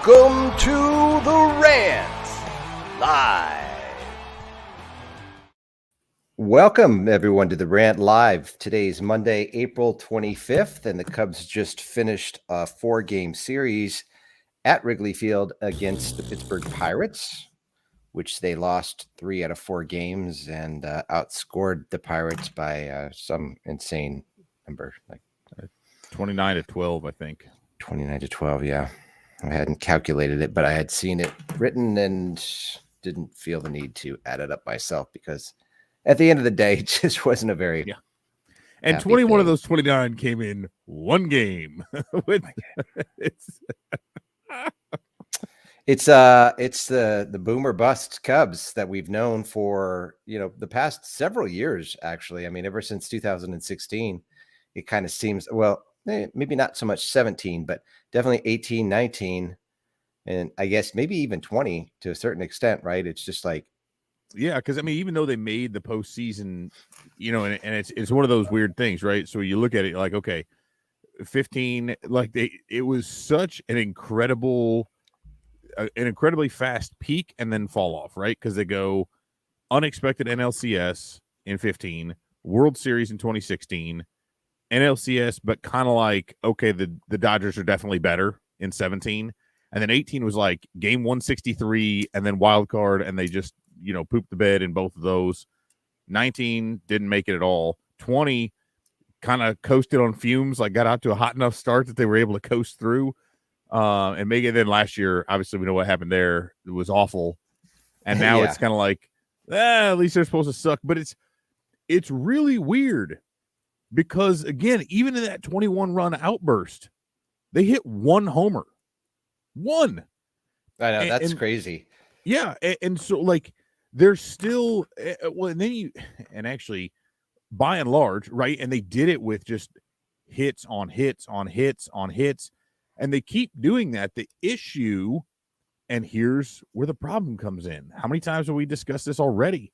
Welcome to the Rant Live. Welcome, everyone, to the Rant Live. Today's Monday, April 25th, and the Cubs just finished a 4-game series at Wrigley Field against the Pittsburgh Pirates, which they lost 3 out of 4 games and outscored the Pirates by some insane number, like 29-12, I think. 29-12, yeah. I hadn't calculated it, but I had seen it written and didn't feel the need to add it up myself because at the end of the day, it just wasn't a very And 21 of those 29 came in one game. It's the boom or bust Cubs that we've known for, the past several years, actually. I mean, ever since 2016, it kind of seems, well, maybe not so much 17, but definitely 18, 19, and I guess maybe even 20 to a certain extent, right? It's just like, yeah, because I mean, even though they made the postseason, and it's one of those weird things, right? So you look at it like, okay, 15, like it was such an incredibly fast peak and then fall off, right? Because they go unexpected NLCS in 15, World Series in 2016. NLCS, but kind of like, okay, the Dodgers are definitely better in 17. And then 18 was like game 163 and then wild card, and they just, pooped the bed in both of those. 19 didn't make it at all. 20 kind of coasted on fumes, like got out to a hot enough start that they were able to coast through. And make it. Then last year, obviously, we know what happened there. It was awful. And now it's kind of like, at least they're supposed to suck. But it's really weird. Because, again, even in that 21-run outburst, they hit one homer. One. I know, that's crazy. Yeah, and so, like, there's still well, and then actually, by and large, right, and they did it with just hits on hits on hits on hits, and they keep doing that. The issue, and here's where the problem comes in. How many times have we discussed this already?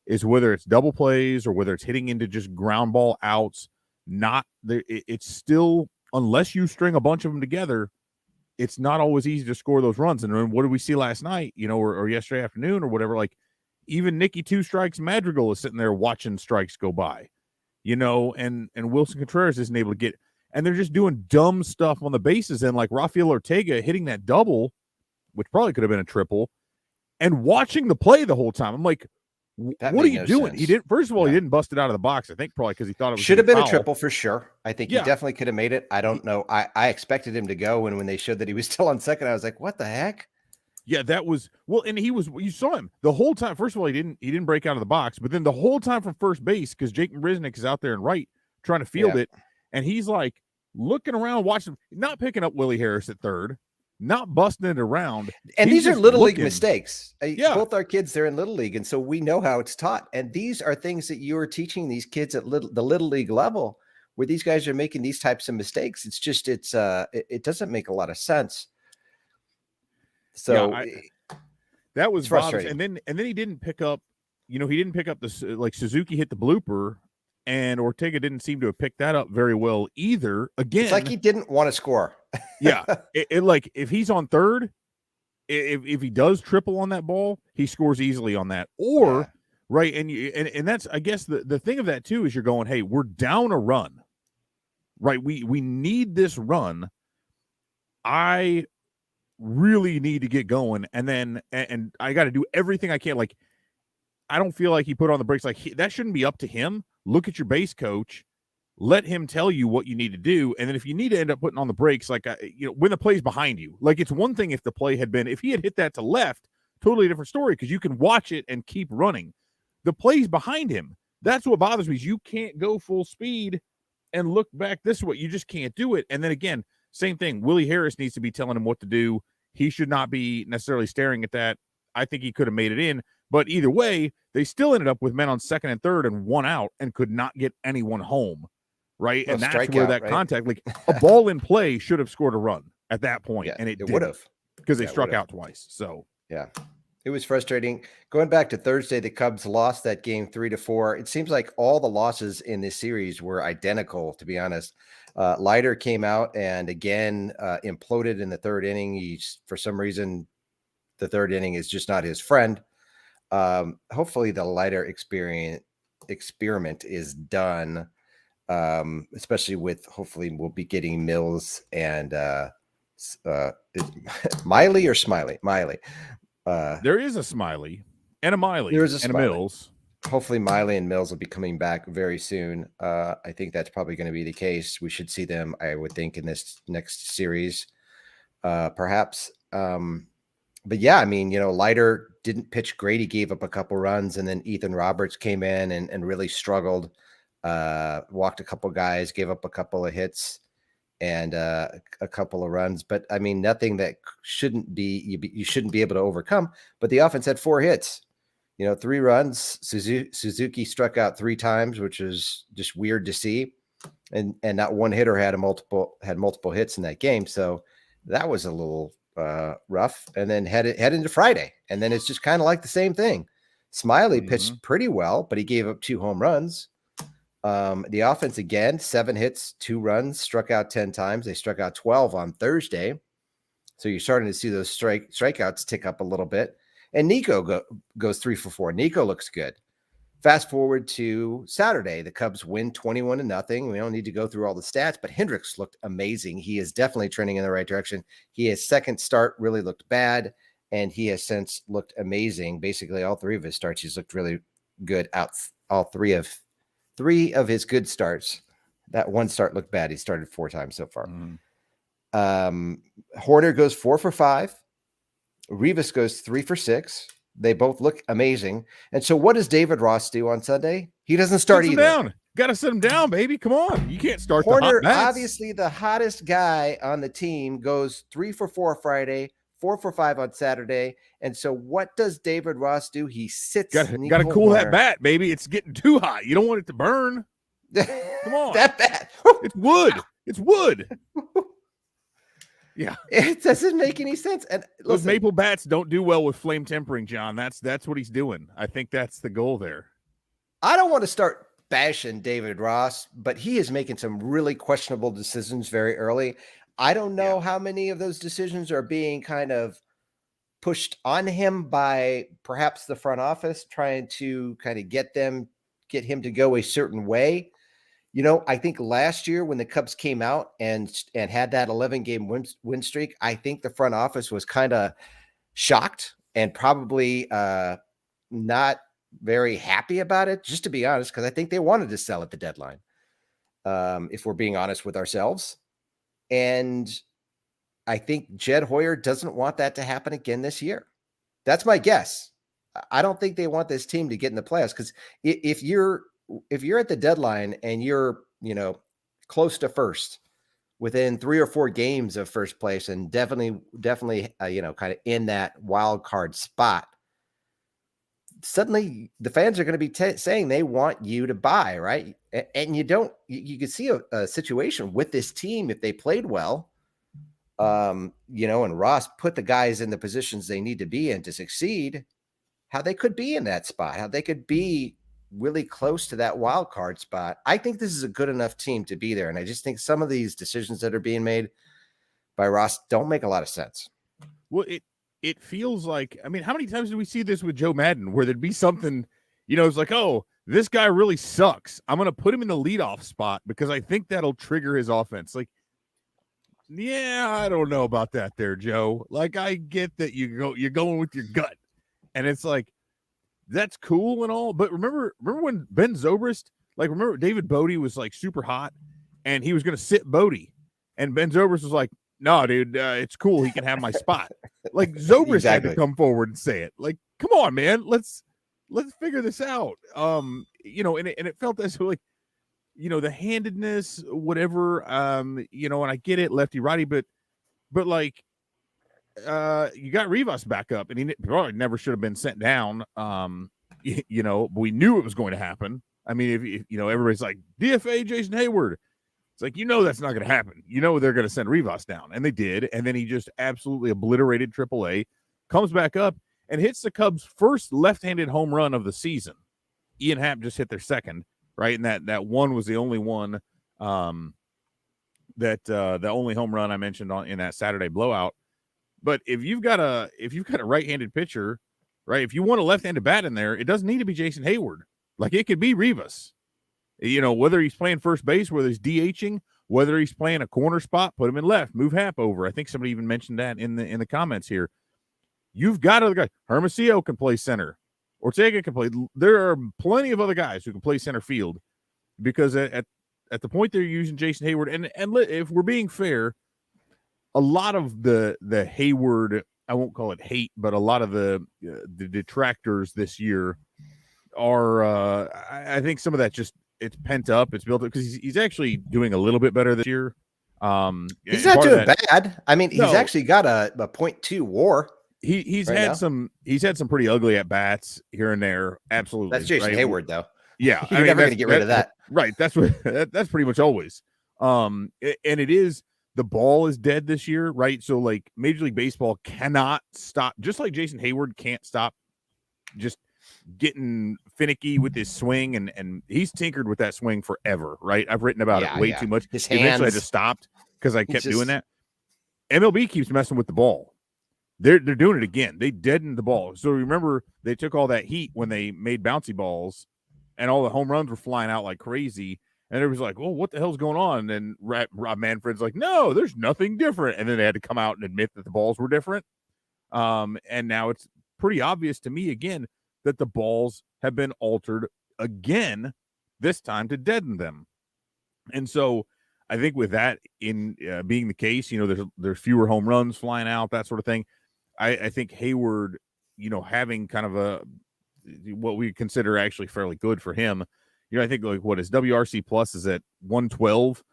Is whether it's double plays or whether it's hitting into just ground ball outs, it's still, unless you string a bunch of them together, it's not always easy to score those runs. And what did we see last night, or yesterday afternoon or whatever? Like, even Nicky Two Strikes Madrigal is sitting there watching strikes go by, and Wilson Contreras isn't able to get, and they're just doing dumb stuff on the bases. And like Rafael Ortega hitting that double, which probably could have been a triple, and watching the play the whole time. I'm like, what are you doing? Sense. He didn't. First of all, he didn't bust it out of the box. I think probably because he thought it should have been foul. A triple for sure. I think he definitely could have made it. I don't know. I expected him to go, and when they showed that he was still on second, I was like, "What the heck?" Yeah, that was well, and he was. You saw him the whole time. First of all, he didn't break out of the box, but then the whole time from first base, because Jake Marisnick is out there and right trying to field it, and he's like looking around, watching, not picking up Willie Harris at third. Not busting it around. And these are little league mistakes. Both our kids, they're in little league. And so we know how it's taught. And these are things that you are teaching these kids at the little league level, where these guys are making these types of mistakes. It's just, it doesn't make a lot of sense. So that was frustrating. And then he didn't pick up, he didn't pick up like Suzuki hit the blooper, and Ortega didn't seem to have picked that up very well either. Again, it's like he didn't want to score. Yeah, like if he's on third, if he does triple on that ball, he scores easily on that. Or right, and that's, I guess, the thing of that too is you're going, hey, we're down a run, right? We need this run. I really need to get going, and then and I got to do everything I can. Like, I don't feel like he put on the brakes. Like, that shouldn't be up to him. Look at your base coach. Let him tell you what you need to do. And then if you need to end up putting on the brakes, like, when the play's behind you, like, it's one thing if the play had been, if he had hit that to left, totally different story, because you can watch it and keep running. The play's behind him. That's what bothers me, is you can't go full speed and look back this way. You just can't do it. And then again, same thing. Willie Harris needs to be telling him what to do. He should not be necessarily staring at that. I think he could have made it in. But either way, they still ended up with men on second and third and one out and could not get anyone home. Right. And that's where that contact, like a ball in play, should have scored a run at that point. And it would have, because they struck out twice. So, yeah. It was frustrating. Going back to Thursday, the Cubs lost that game 3-4. It seems like all the losses in this series were identical, to be honest. Leiter came out and again imploded in the third inning. For some reason, the third inning is just not his friend. Hopefully, the Leiter experiment is done, especially with hopefully we'll be getting Mills and Miley or Smiley? Miley. There is a Smiley and a Miley. There is a and Smiley. a Mills. Hopefully Miley and Mills will be coming back very soon. I think that's probably going to be the case. We should see them, I would think, in this next series, perhaps. But yeah, I mean, Leiter didn't pitch great. He gave up a couple runs, and then Ethan Roberts came in and really struggled, walked a couple guys, gave up a couple of hits and a couple of runs. But I mean, nothing that you shouldn't be able to overcome. But the offense had 4 hits. 3 runs. Suzuki struck out 3 times, which is just weird to see. And not one hitter had multiple hits in that game. So that was a little rough. And then head into Friday. And then it's just kind of like the same thing. Smiley pitched pretty well, but he gave up 2 home runs. The offense again, 7 hits, 2 runs, struck out 10 times. They struck out 12 on Thursday. So you're starting to see those strikeouts tick up a little bit. And Nico goes 3 for 4. Nico looks good. Fast forward to Saturday, the Cubs win 21-0. We don't need to go through all the stats, but Hendricks looked amazing. He is definitely trending in the right direction. His second start really looked bad, and he has since looked amazing. Basically, all 3 of his starts, he's looked really good. All 3 of his good starts. That one start looked bad. He started 4 times so far. Horner goes 4 for 5. Rivas goes 3 for 6. They both look amazing. And so what does David Ross do on Sunday? He doesn't start either. Down. Got to sit him down, baby. Come on. You can't start Horner, the hot bats. obviously the hottest guy on the team, goes 3 for 4 Friday, 4 for 5 on Saturday. And so what does David Ross do? He sits. Got to cool that bat, baby. It's getting too hot. You don't want it to burn. Come on. That bat. It's wood. It's wood. Yeah, it doesn't make any sense. And those maple bats don't do well with flame tempering, John. That's what he's doing. I think that's the goal there. I don't want to start bashing David Ross, but he is making some really questionable decisions very early. I don't know how many of those decisions are being kind of pushed on him by perhaps the front office, trying to kind of get him to go a certain way. I think last year when the Cubs came out and had that 11-game win streak, I think the front office was kind of shocked and probably not very happy about it, just to be honest, because I think they wanted to sell at the deadline, if we're being honest with ourselves. And I think Jed Hoyer doesn't want that to happen again this year. That's my guess. I don't think they want this team to get in the playoffs, because if you're at the deadline and you're, close to first, within 3 or 4 games of first place, and definitely, kind of in that wild card spot, suddenly the fans are going to be saying they want you to buy, right? And you can see a situation with this team, if they played well, and Ross put the guys in the positions they need to be in to succeed, how they could be in that spot, how they could be really close to that wild card spot. I think this is a good enough team to be there. And I just think some of these decisions that are being made by Ross don't make a lot of sense. Well, it feels like, I mean, how many times do we see this with Joe Madden where there'd be something, it's like, oh, this guy really sucks. I'm going to put him in the leadoff spot because I think that'll trigger his offense. Like, yeah, I don't know about that there, Joe. Like, I get that you're going with your gut. And it's like, that's cool and all, but remember when Ben Zobrist, remember David Bodie was super hot and he was going to sit Bodie, and Ben Zobrist was like, no, dude, it's cool. He can have my spot. Zobrist had to come forward and say it. Come on, man, let's figure this out. And it felt as though the handedness, whatever, and I get it, lefty righty, but you got Rivas back up, and he probably never should have been sent down. We knew it was going to happen. I mean, if everybody's like DFA Jason Hayward, it's like, that's not going to happen. They're going to send Rivas down, and they did. And then he just absolutely obliterated AAA, comes back up, and hits the Cubs' first left-handed home run of the season. Ian Happ just hit their second, right? And that one was the only one the only home run I mentioned in that Saturday blowout. But if you've got a right-handed pitcher, right? If you want a left-handed bat in there, it doesn't need to be Jason Hayward. Like, it could be Rivas. Whether he's playing first base, whether he's DHing, whether he's playing a corner spot, put him in left, move Happ over. I think somebody even mentioned that in the comments here. You've got other guys. Hermosillo can play center. Ortega can play. There are plenty of other guys who can play center field, because at the point they're using Jason Hayward, and if we're being fair, a lot of the Hayward, I won't call it hate, but a lot of the detractors this year are, I think some of that just, it's pent up, it's built up, because he's actually doing a little bit better this year. He's not doing bad. I mean, he's actually got a .2 WAR. He's had some pretty ugly at bats here and there. Absolutely, that's Jason Hayward, though. Yeah, you're never going to get rid of that. Right. That's pretty much always. And it is, the ball is dead this year, right? So like Major League Baseball cannot stop, just like Jason Hayward can't stop just getting finicky with his swing, and he's tinkered with that swing forever, right? I've written about it way too much. His hands. Eventually I just stopped because I kept doing that. MLB keeps messing with the ball. They're doing it again. They deadened the ball. So remember, they took all that heat when they made bouncy balls, and all the home runs were flying out like crazy. And it was like, well, what the hell's going on? And then Rob Manfred's like, no, there's nothing different. And then they had to come out and admit that the balls were different. And now it's pretty obvious to me again that the balls have been altered again, this time to deaden them. And so I think with that in being the case, there's fewer home runs flying out, that sort of thing. I think Hayward, having kind of what we consider actually fairly good for him. I think like what his WRC plus is at 112.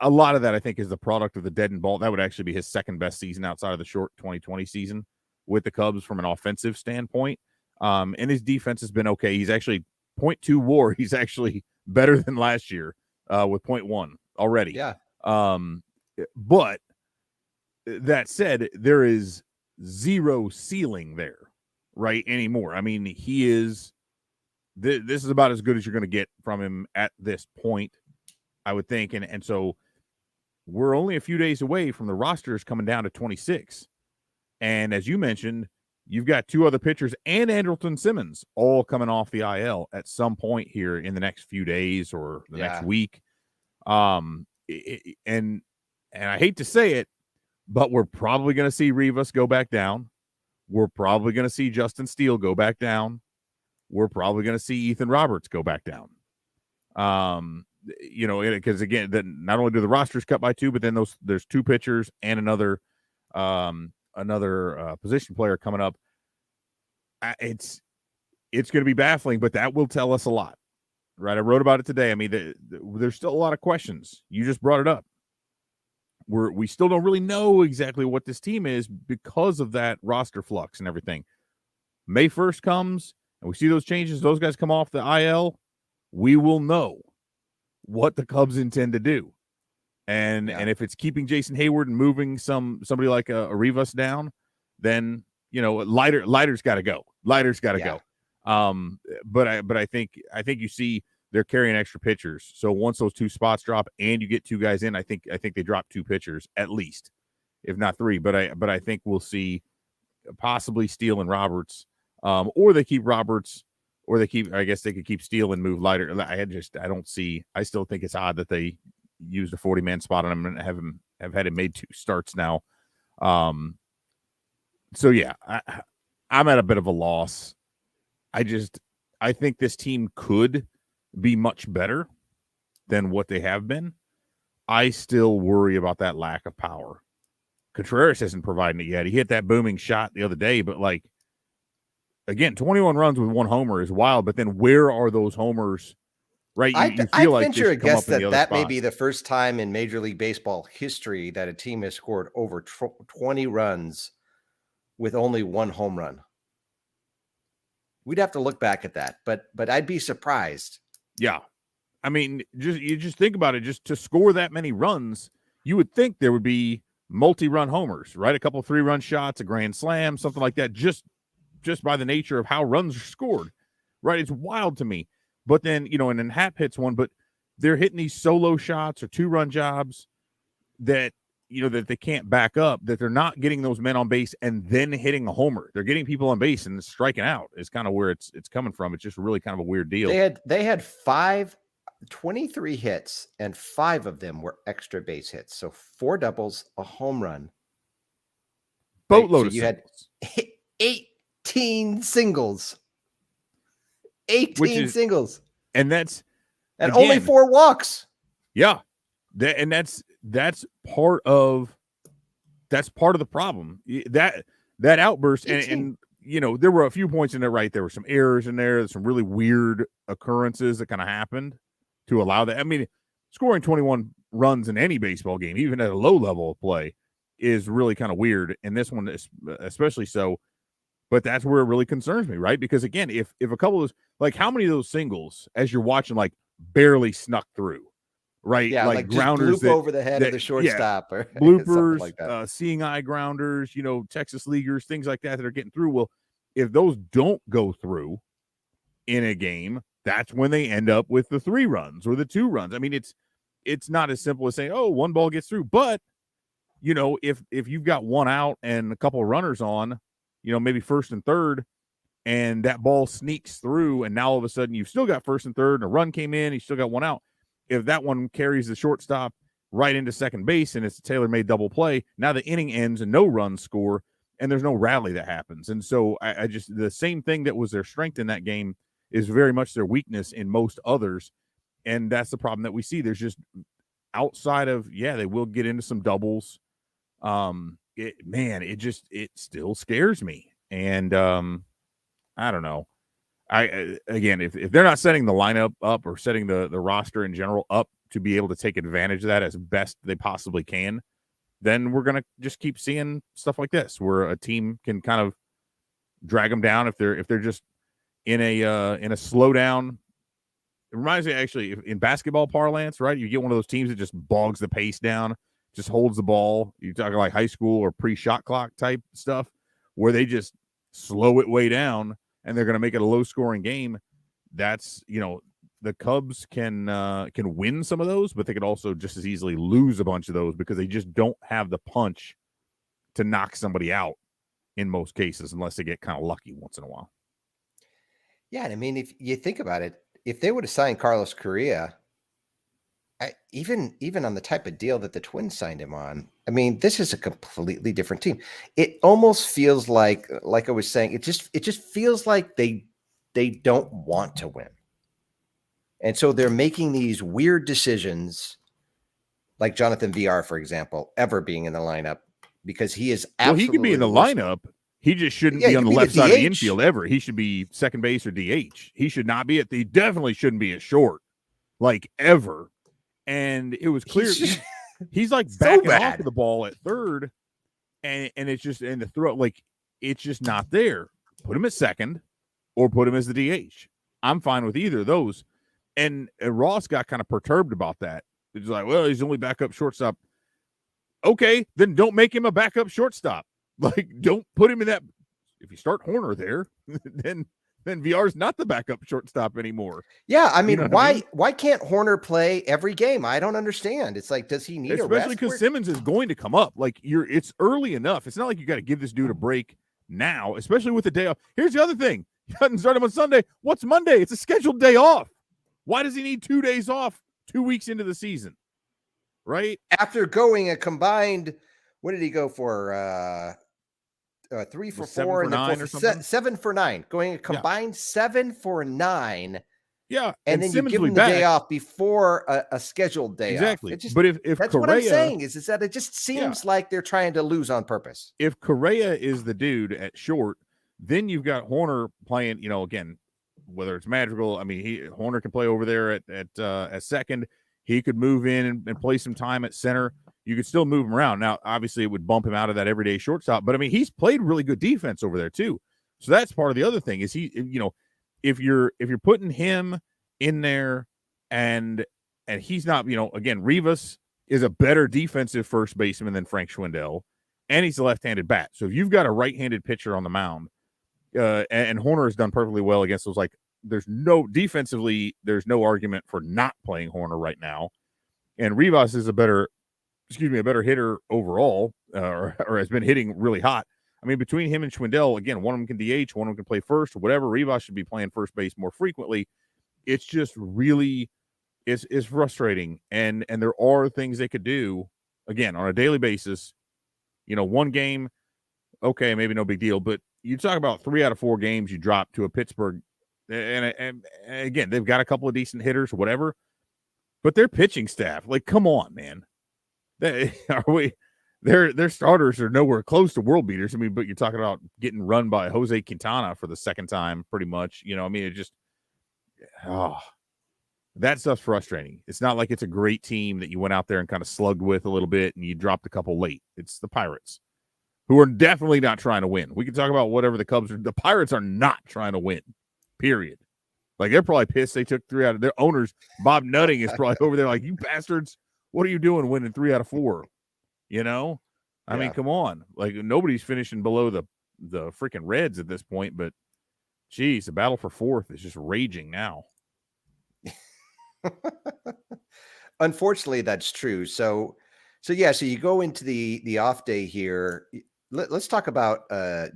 A lot of that I think is the product of the deadened ball. That would actually be his second best season outside of the short 2020 season with the Cubs from an offensive standpoint. And his defense has been okay. He's actually 0.2 WAR. He's actually better than last year with 0.1 already. Yeah. But that said, there is zero ceiling there, right, anymore. I mean, he is this is about as good as you're going to get from him at this point, I would think. And so we're only a few days away from the rosters coming down to 26. And as you mentioned, you've got two other pitchers and Andrelton Simmons all coming off the IL at some point here in the next few days or the next week. And I hate to say it, but we're probably going to see Rivas go back down. We're probably going to see Justin Steele go back down. We're probably going to see Ethan Roberts go back down. Because again, not only do the rosters cut by two, but then there's two pitchers and another position player coming up. It's going to be baffling, but that will tell us a lot, right? I wrote about it today. I mean, there's still a lot of questions. You just brought it up. We still don't really know exactly what this team is because of that roster flux and everything. May 1st comes and we see those changes, those guys come off the IL, we will know what the Cubs intend to do. And if it's keeping Jason Hayward and moving somebody like a Rivas down, then Leiter's got to go. Leiter's got to go. But I think you see they're carrying extra pitchers. So once those two spots drop and you get two guys in, I think they drop two pitchers at least, if not three. But I think we'll see possibly Steele and Roberts, or they keep Roberts, or I guess they could keep Steele and move Leiter. I still think it's odd that they used a 40-man spot on him and have had him made two starts now. So yeah, I'm at a bit of a loss. I think this team could be much better than what they have been. I still worry about that lack of power. Contreras isn't providing it yet. He hit that booming shot the other day, but again, 21 runs with one homer is wild, but then where are those homers? Right. You feel like venture a guess that may be the first time in Major League Baseball history that a team has scored over 20 runs with only one home run. We'd have to look back at that, but I'd be surprised. Yeah. I mean, you just think about it, just to score that many runs, you would think there would be multi-run homers, right? A couple 3-run shots, a grand slam, something like that, just just by the nature of how runs are scored, right? It's wild to me. But then, and then Hap hits one, but they're hitting these solo shots or 2-run jobs that, that they can't back up, that they're not getting those men on base and then hitting a homer. They're getting people on base and striking out is kind of where it's coming from. It's just really kind of a weird deal. They had 23 hits, and 5 of them were extra base hits. So 4 doubles, a home run. Boatload of you singles. Had 18 singles. 18 singles. And that's and again, only 4 walks. Yeah. That's part of the problem. That outburst and there were a few points in there, right? There were some errors in there, some really weird occurrences that kind of happened to allow that. I mean, scoring 21 runs in any baseball game, even at a low level of play, is really kind of weird. And this one especially so. But that's where it really concerns me, right? Because again, if a couple of those, like how many of those singles as you're watching, like barely snuck through, right? Yeah, like grounders just over the head of the shortstop, or bloopers, like that. Seeing eye grounders, Texas leaguers, things like that are getting through. Well, if those don't go through in a game, that's when they end up with the 3 runs or the 2 runs. I mean, it's not as simple as saying, oh, 1 ball gets through. But if you've got 1 out and a couple of runners on, maybe first and third, and that ball sneaks through, and now all of a sudden you've still got first and third, and a run came in, you still got 1 out. If that one carries the shortstop right into second base and it's a tailor-made double play, now the inning ends and no runs score, and there's no rally that happens. And so I just, the same thing that was their strength in that game is very much their weakness in most others. And that's the problem that we see. There's just outside of, they will get into some doubles. It still scares me. And I don't know. Again, if they're not setting the lineup up or setting the roster in general up to be able to take advantage of that as best they possibly can, then we're going to just keep seeing stuff like this where a team can kind of drag them down if they're just in a slowdown. It reminds me, actually, in basketball parlance, right? You get one of those teams that just bogs the pace down, just holds the ball. You're talking like high school or pre-shot clock type stuff where they just slow it way down and they're going to make it a low-scoring game. That's, the Cubs can win some of those, but they could also just as easily lose a bunch of those because they just don't have the punch to knock somebody out in most cases, unless they get kind of lucky once in a while. Yeah, and I mean, if you think about it, if they would have signed Carlos Correa, even on the type of deal that the Twins signed him on, I mean, this is a completely different team. It almost feels like I was saying, it just feels like they don't want to win. And so they're making these weird decisions, like Jonathan VR, for example, ever being in the lineup, because he is absolutely. Well, he could be in the lineup. He just shouldn't be on the left side of the infield ever. He should be second base or DH. He should not be he definitely shouldn't be at short, like ever. And it was clear he's like backing off of the ball at third, and it's just in the throw, like it's just not there. Put him at second or put him as the DH. I'm fine with either of those. And Ross got kind of perturbed about that. He's like, well, he's only backup shortstop. Okay, then don't make him a backup shortstop. Like, don't put him in that. If you start Horner there, then VR's not the backup shortstop anymore. Yeah, I mean, why can't Horner play every game? I don't understand. It's like, does he need a rest? Especially because Simmons is going to come up. Like, it's early enough. It's not like you got to give this dude a break now, especially with the day off. Here's the other thing. You hadn't started on Sunday. What's Monday? It's a scheduled day off. Why does he need 2 days off 2 weeks into the season? Right? After going a combined, what did he go for? 3 for 4 and then 7 for 9. Going a combined 7 for 9. Yeah, and then Simmons, you give him the day off before a scheduled day exactly. off. Exactly. But if that's Correa, what I'm saying is that it just seems like they're trying to lose on purpose. If Correa is the dude at short, then you've got Horner playing. Again, whether it's magical. I mean, Horner can play over there at second. He could move in and play some time at center. You could still move him around. Now, obviously, it would bump him out of that everyday shortstop. But I mean, he's played really good defense over there too. So that's part of the other thing. Is he? If you're putting him in there, and he's not. Again, Rivas is a better defensive first baseman than Frank Schwindel, and he's a left-handed bat. So if you've got a right-handed pitcher on the mound, and Horner has done perfectly well against those. Like, there's no defensively, there's no argument for not playing Horner right now. And Rivas is a better hitter overall, or has been hitting really hot. I mean, between him and Schwindel, again, one of them can DH, one of them can play first or whatever. Rivas should be playing first base more frequently. It's just really, it's frustrating. And there are things they could do, again, on a daily basis. One game, okay, maybe no big deal. But you talk about 3 out of 4 games you drop to a Pittsburgh, and again, they've got a couple of decent hitters, whatever. But their pitching staff, like, come on, man. Their starters are nowhere close to world beaters. I mean, but you're talking about getting run by Jose Quintana for the second time, pretty much. I mean, it just, that stuff's frustrating. It's not like it's a great team that you went out there and kind of slugged with a little bit and you dropped a couple late. It's the Pirates, who are definitely not trying to win. We can talk about whatever the Cubs are. The Pirates are not trying to win, period. Like, they're probably pissed they took 3 out of their owners. Bob Nutting is probably over there like, you bastards, what are you doing winning 3 out of 4? I mean, come on. Like, nobody's finishing below the freaking Reds at this point, but geez, the battle for 4th is just raging now. Unfortunately, that's true. So you go into the off day here. Let's talk about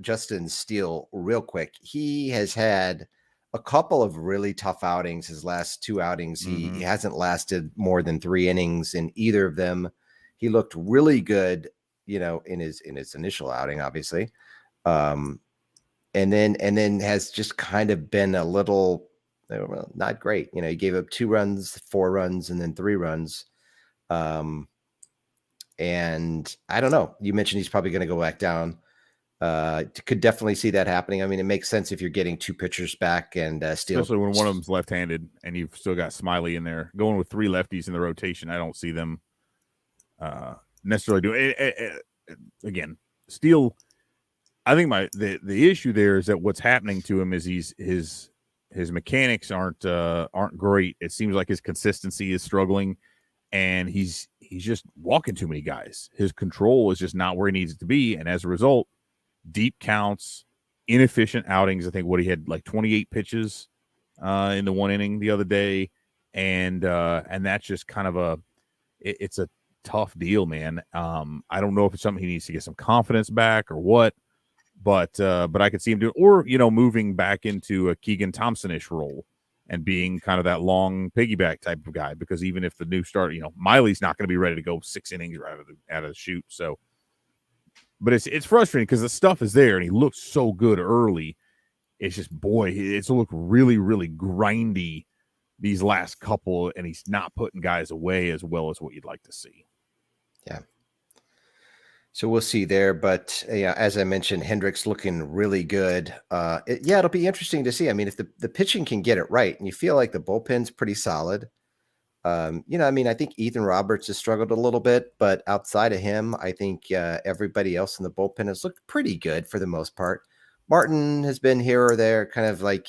Justin Steele real quick. He has had a couple of really tough outings. His last 2 outings, he hasn't lasted more than 3 innings in either of them. He looked really good, in his initial outing, obviously, and then has just kind of been a little not great. He gave up 2 runs, 4 runs, and then 3 runs. And I don't know. You mentioned he's probably going to go back down. Could definitely see that happening. I mean, it makes sense if you're getting 2 pitchers back and Steele. Especially when one of them's left-handed and you've still got Smiley in there. Going with 3 lefties in the rotation, I don't see them necessarily doing it. Again, Steele, I think the issue there is that what's happening to him is his mechanics aren't great. It seems like his consistency is struggling, and he's just walking too many guys. His control is just not where he needs it to be, and as a result, deep counts, inefficient outings. I think he had like 28 pitches in the 1 inning the other day, and that's just kind of it's a tough deal, man. I don't know if it's something he needs to get some confidence back or what, but I could see him doing, or moving back into a Keegan Thompson-ish role and being kind of that long piggyback type of guy, because even if the new start, Miley's not going to be ready to go 6 innings right out of the chute. So, but it's frustrating because the stuff is there and he looks so good early. It's just, boy, it's looked really, really grindy these last couple, and he's not putting guys away as well as what you'd like to see. Yeah. So we'll see there. But as I mentioned, Hendricks looking really good. It'll be interesting to see. I mean, if the pitching can get it right, and you feel like the bullpen's pretty solid. I mean, I think Ethan Roberts has struggled a little bit, but outside of him, I think everybody else in the bullpen has looked pretty good for the most part. Martin has been here or there, kind of like,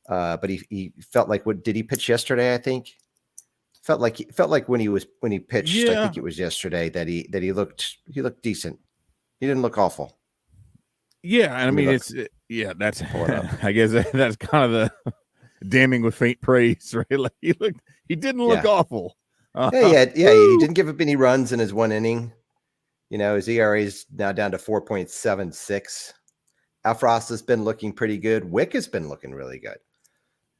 but he felt like, what did he pitch yesterday? I think felt like when he pitched, I think it was yesterday that he looked decent. He didn't look awful. Yeah. And I mean, that's, I guess that's kind of the damning with faint praise, right? Like he didn't look awful. He didn't give up any runs in his 1 inning. His ERA is now down to 4.76. Alfrost has been looking pretty good. Wick has been looking really good.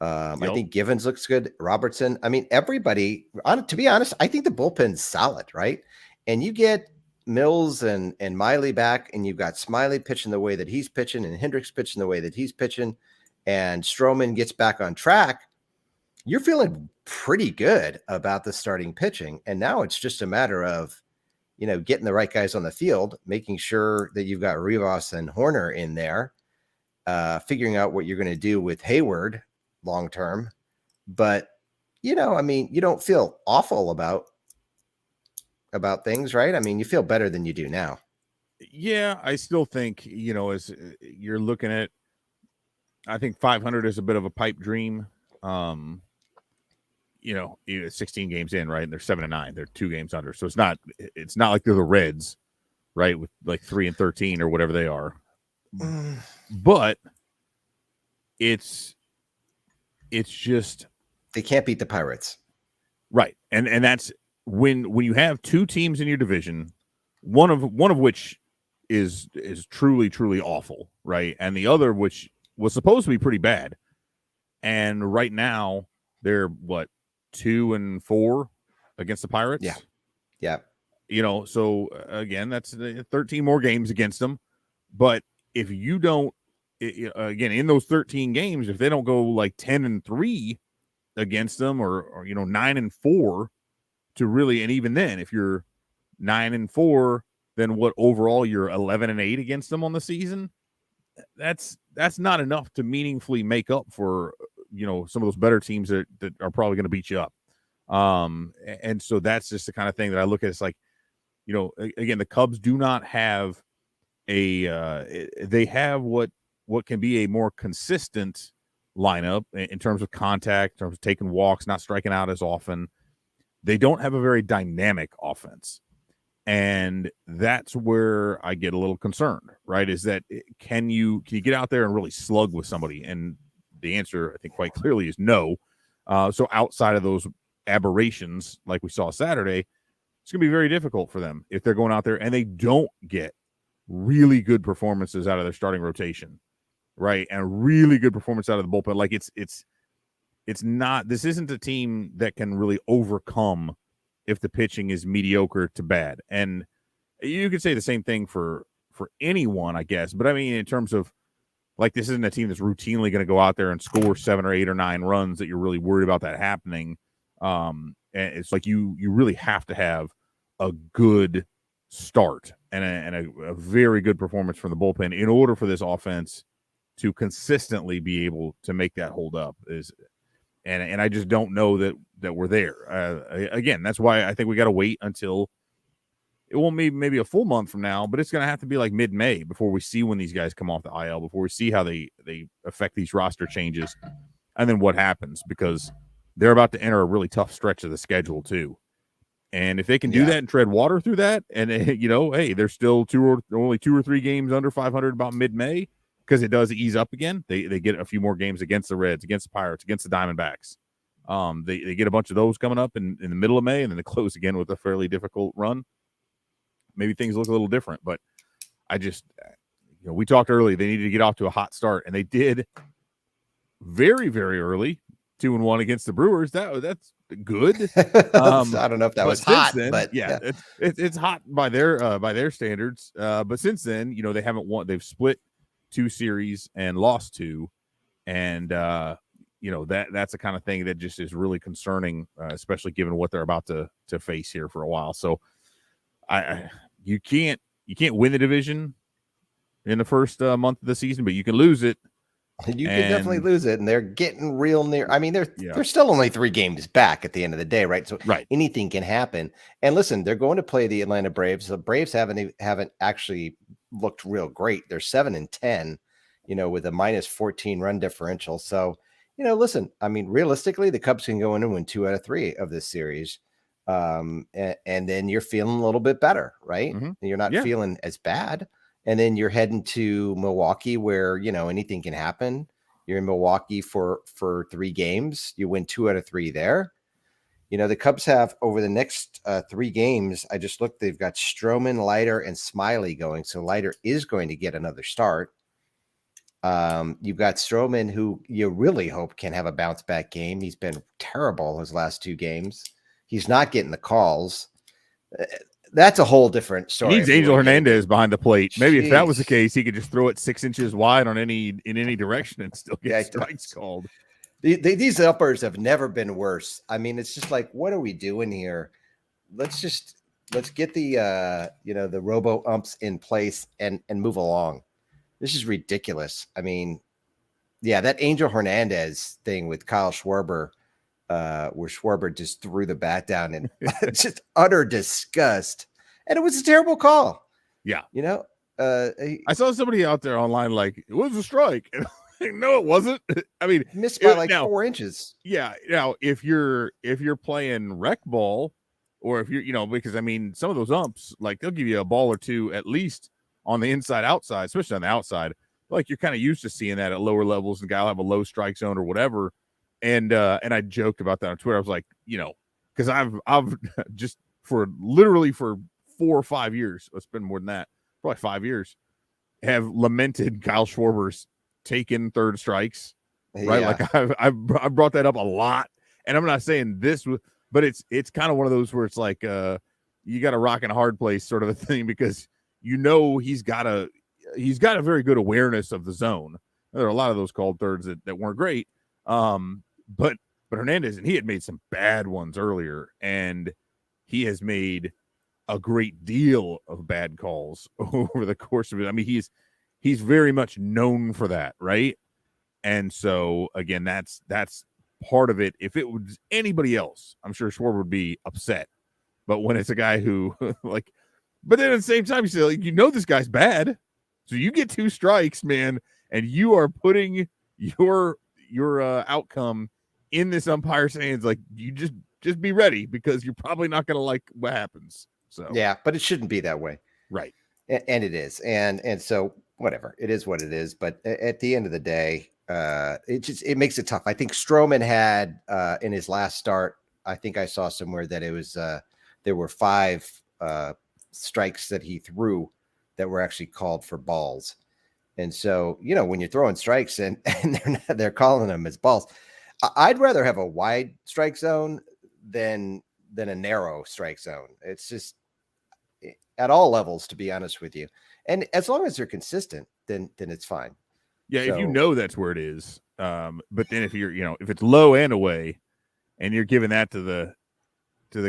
I think Givens looks good. Robertson. I mean, everybody, to be honest, I think the bullpen's solid, right? And you get Mills and Miley back, and you've got Smiley pitching the way that he's pitching, and Hendricks pitching the way that he's pitching, and Stroman gets back on track. You're feeling pretty good about the starting pitching. And now it's just a matter of, getting the right guys on the field, making sure that you've got Rivas and Horner in there, figuring out what you're going to do with Hayward long term. But I mean, you don't feel awful about things, right? I mean, you feel better than you do now. Yeah, I still think, as you're looking at, I think 500 is a bit of a pipe dream. 16 games in, right? And they're 7-9. They're 2 games under. So it's not like they're the Reds, right? With like 3-13 or whatever they are. but it's just they can't beat the Pirates. Right. And that's when you have two teams in your division, one of which is truly, truly awful, right? And the other which was supposed to be pretty bad. And right now they're 2-4 against the Pirates. Yeah. Yeah. So again, that's 13 more games against them. But if you don't, again, in those 13 games, if they don't go 10-3 against them or 9-4 to really, and even then, if you're 9-4, then what overall you're 11-8 against them on the season, that's not enough to meaningfully make up for some of those better teams that are probably going to beat you up. And so that's just the kind of thing that I look at. It's again, the Cubs do not have they have what can be a more consistent lineup in terms of contact, in terms of taking walks, not striking out as often. They don't have a very dynamic offense. And that's where I get a little concerned, right? Is that can you get out there and really slug with somebody? And the answer, I think, quite clearly is no. So outside of those aberrations like we saw Saturday, it's going to be very difficult for them if they're going out there and they don't get really good performances out of their starting rotation, right? And really good performance out of the bullpen. Like it's not, this isn't a team that can really overcome if the pitching is mediocre to bad. And you could say the same thing for anyone, I guess. But I mean, in terms of this isn't a team that's routinely going to go out there and score 7 or 8 or 9 runs that you're really worried about that happening. And it's you really have to have a good start and a very good performance from the bullpen in order for this offense to consistently be able to make that hold up. And I just don't know that we're there. Again, that's why I think we got to wait until it won't be maybe a full month from now, but it's going to have to be mid-May before we see when these guys come off the IL, before we see how they affect these roster changes, and then what happens, because they're about to enter a really tough stretch of the schedule too. And if they can do that and tread water through that, and hey, they're still only 2 or 3 games under 500 about mid-May, because it does ease up again. They get a few more games against the Reds, against the Pirates, against the Diamondbacks. They get a bunch of those coming up in the middle of May, and then they close again with a fairly difficult run. Maybe things look a little different, but I just, we talked early. They needed to get off to a hot start, and they did very, very early, 2-1 against the Brewers. That's good. I don't know if that was hot, then, but yeah. It's hot by their standards. But since then, they haven't won. They've split 2 series and lost 2, and that's the kind of thing that just is really concerning, especially given what they're about to face here for a while. So you can't win the division in the first month of the season, but you can lose it. You can definitely lose it, and they're getting real near. I mean, they're still only 3 games back at the end of the day, right? So anything can happen. And listen, they're going to play the Atlanta Braves. The Braves haven't actually looked real great. They're 7-10, with a -14 run differential. So, listen, I mean, realistically, the Cubs can go in and win 2 out of 3 of this series. And then you're feeling a little bit better, right? Mm-hmm. You're not feeling as bad. And then you're heading to Milwaukee where, anything can happen. You're in Milwaukee for 3 games. You win 2 out of 3 there. The Cubs have over the next 3 games, I just looked, they've got Stroman, Leiter, and Smiley going. So Leiter is going to get another start. You've got Stroman, who you really hope can have a bounce back game. He's been terrible his last 2 games. He's not getting the calls. That's a whole different story. He needs Angel Hernandez behind the plate. Maybe if that was the case, he could just throw it 6 inches wide in any direction and still get strikes called. These uppers have never been worse. I mean, it's just what are we doing here? Let's get the the robo umps in place and move along. This is ridiculous. I mean, that Angel Hernandez thing with Kyle Schwarber, where Schwarber just threw the bat down and just utter disgust. And it was a terrible call. Yeah. I saw somebody out there online it was a strike. No, it wasn't. I mean, missed by 4 inches. Yeah. Now, if you're playing rec ball, or if you're, because I mean, some of those umps, they'll give you a ball or 2 at least on the inside outside, especially on the outside. like you're kind of used to seeing that at lower levels, and guy will have a low strike zone or whatever. And I joked about that on Twitter. I was like, because I've just literally for 4 or 5 years, it's been more than that, probably 5 years, have lamented Kyle Schwarber's taken third strikes, right? Yeah. Like I've brought that up a lot, and I'm not saying this, but it's kind of one of those where it's like you got a rock and a hard place sort of a thing, because he's got a very good awareness of the zone. There are a lot of those called thirds that weren't great, but Hernandez, and he had made some bad ones earlier, and he has made a great deal of bad calls over the course of it. I mean, he's very much known for that, right? And so again, that's part of it. If it was anybody else, I'm sure Schwarber would be upset. But when it's a guy who but then at the same time, you say, like, this guy's bad, so you get 2 strikes, man, and you are putting your outcome in this umpire's hands. Like, you just be ready, because you're probably not going to like what happens. So Yeah, but it shouldn't be that way. Right. And it is. And so whatever, it is what it is. But at the end of the day, it makes it tough. I think Stroman had in his last start, I think I saw somewhere that it was there were 5 strikes that he threw that were actually called for balls. And so, when you're throwing strikes and they're calling them as balls, I'd rather have a wide strike zone than a narrow strike zone. It's just at all levels, to be honest with you. And as long as they're consistent, then it's fine. Yeah, so, if that's where it is. But then if you're, if it's low and away, and you're giving that to the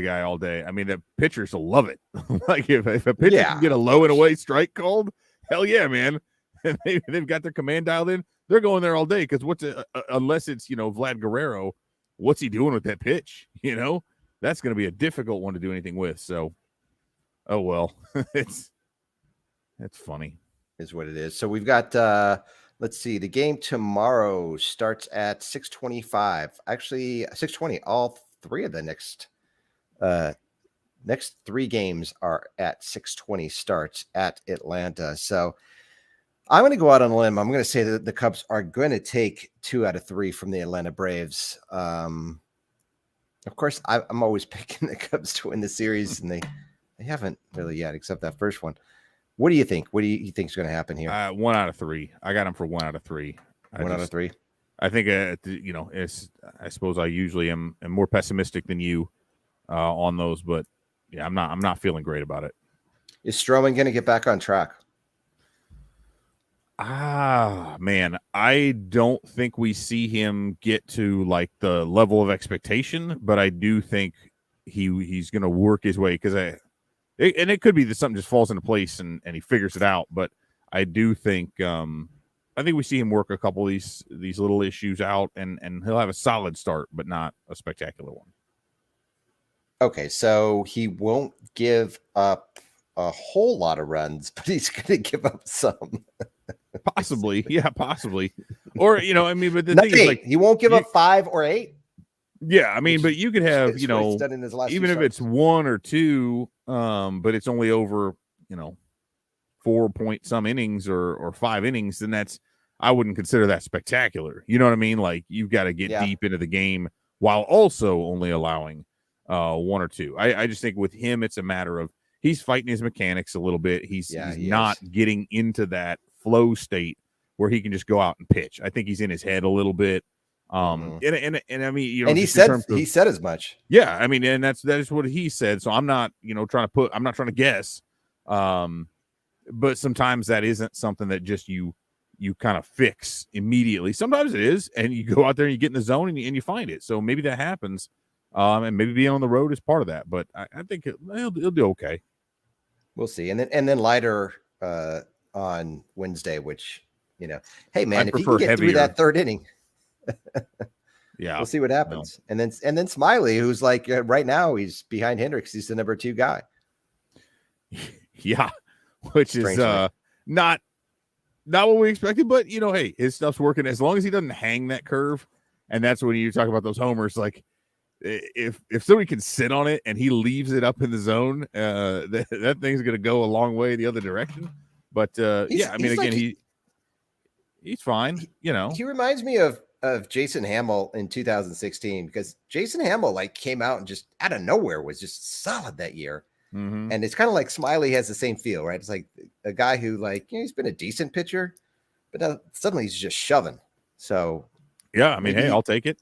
guy all day, I mean, the pitchers will love it. Like if a pitcher can get a low and away strike called, hell yeah, man. And they've got their command dialed in. They're going there all day, because unless it's Vlad Guerrero, what's he doing with that pitch? That's going to be a difficult one to do anything with. So, oh well, that's funny. Is what it is. So we've got let's see, the game tomorrow starts at 6:25. Actually, 6:20. All 3 of the next 3 games are at 6:20 starts at Atlanta. So I'm going to go out on a limb. I'm going to say that the Cubs are going to take 2 out of 3 from the Atlanta Braves. Of course, I'm always picking the Cubs to win the series, and they haven't really yet, except that first one. What do you think? What do you think is going to happen here? 1 out of 3. I got them for 1 out of 3. 1 out of 3. I think I suppose I usually am more pessimistic than you on those, but yeah, I'm not feeling great about it. Is Stroman going to get back on track? Man, I don't think we see him get to like the level of expectation, but I do think he's going to work his way, because and it could be that something just falls into place and he figures it out. But I do think we see him work a couple of these little issues out, and he'll have a solid start, but not a spectacular one. Okay, so he won't give up a whole lot of runs, but he's going to give up some. Possibly, yeah, possibly. Or but the thing is, like, he won't give up 5 or 8. Yeah, but you could have even if it's 1 or 2, but it's only over 4 point some innings or 5 innings, then I wouldn't consider that spectacular. You know what I mean? Like, you've got to get deep into the game while also only allowing 1 or 2. I just think with him, it's a matter of he's fighting his mechanics a little bit. He's not getting into that flow state where he can just go out and pitch. I think he's in his head a little bit. And I mean, and he said as much. Yeah, I mean, and that is what he said. So I'm not, I'm not trying to guess. But sometimes that isn't something that just you kind of fix immediately. Sometimes it is, and you go out there and you get in the zone and you find it. So maybe that happens. And maybe being on the road is part of that. But I think he'll do okay. We'll see. And then Leiter on Wednesday, which hey man, if you can get through that 3rd inning. Yeah, we'll see what happens. And then Smiley, who's like right now he's behind Hendricks. He's the number 2 guy. Yeah, which is not what we expected. But hey, his stuff's working as long as he doesn't hang that curve. And that's when you talk about those homers. Like if somebody can sit on it and he leaves it up in the zone, that thing's going to go a long way the other direction. But again, he's fine. He reminds me of Jason Hamill in 2016, because Jason Hamill like came out and just out of nowhere was just solid that year. Mm-hmm. And it's kind of like Smiley has the same feel, right? It's like a guy who like, he's been a decent pitcher, but now suddenly he's just shoving. So yeah, I mean, hey, I'll take it.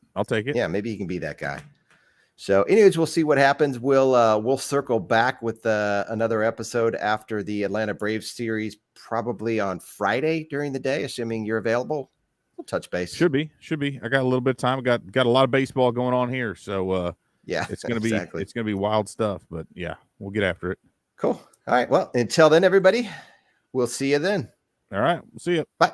Yeah, maybe he can be that guy. So anyways, we'll see what happens. We'll circle back with another episode after the Atlanta Braves series, probably on Friday during the day, assuming you're available. We'll touch base. Should be. I got a little bit of time. Got a lot of baseball going on here, so yeah, it's gonna be wild stuff. But yeah, we'll get after it. Cool. All right. Well, until then, everybody, we'll see you then. All right. We'll see you. Bye.